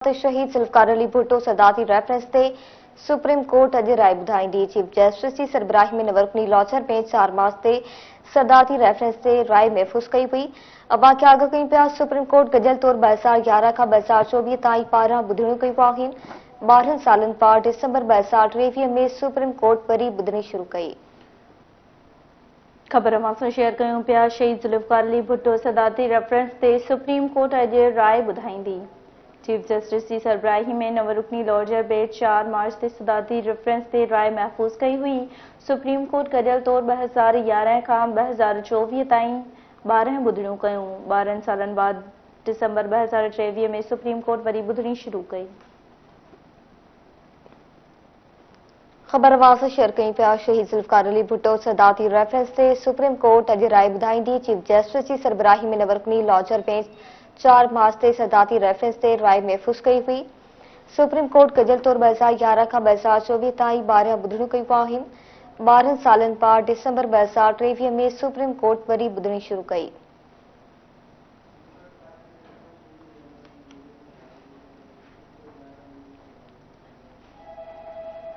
शहीद जुल्फिकार अली भुट्टो सदाती रेफरेंस ते supreme court अॼु राय ॿुधाईंदी। चीफ जस्टिस जी सरबराही में नवरकनी लॉचर में 4 मार्च ते सदाती रेफरेंस ते राय महफ़ूज़ कई हुई। अवां खे आगाह कयूं पिया। सुप्रीम कोर्ट गडि॒यल तौर 2011 खां 2024 ताईं 12 ॿुधणियूं कयूं आहिनि। 12 सालनि पार डिसंबर 2023 में सुप्रीम कोर्ट वरी ॿुधणी शुरू कई। खबर अवां शेयर कयूं पिया। शहीद जुल्फिकार अली भुट्टो सदाती रेफरेंस ते सुप्रीम कोर्ट अॼु राय ॿुधाईंदी। चीफ जस्टिस जी सरबराही में नवरुकनी लॉयर बेंच 4 मार्च ते सदाती रेफरेंस ते राय महफ़ूज़ कई हुई। सुप्रीम कोर्ट गडि॒यल तौर 2011 खां 2024 ताईं 12 ॿुधणियूं कयूं। 12 सालनि बाद डिसंबर 2023 में सुप्रीम कोर्ट वरी ॿुधणी शुरू कई। खबर अवां शेयर कयूं पिया। शहीद जुल्फिकार अली भुट्टो सदाती रेफरेंस ते सुप्रीम कोर्ट अॼु राय ॿुधाईंदी। चीफ जस्टिस जी सरबराही में नवरुकनी लॉयर बेंच 4 मार्च ते सदाती रेफरेंस ते राय महफ़ूज़ कई हुई। सुप्रीम कोर्ट गडि॒यल तौर 2011 खां 2024 ताईं 12 ॿुधणियूं कयूं आहिनि। 12 सालनि पार डिसंबर 2023 में सुप्रीम कोर्ट वरी ॿुधणी शुरू कई।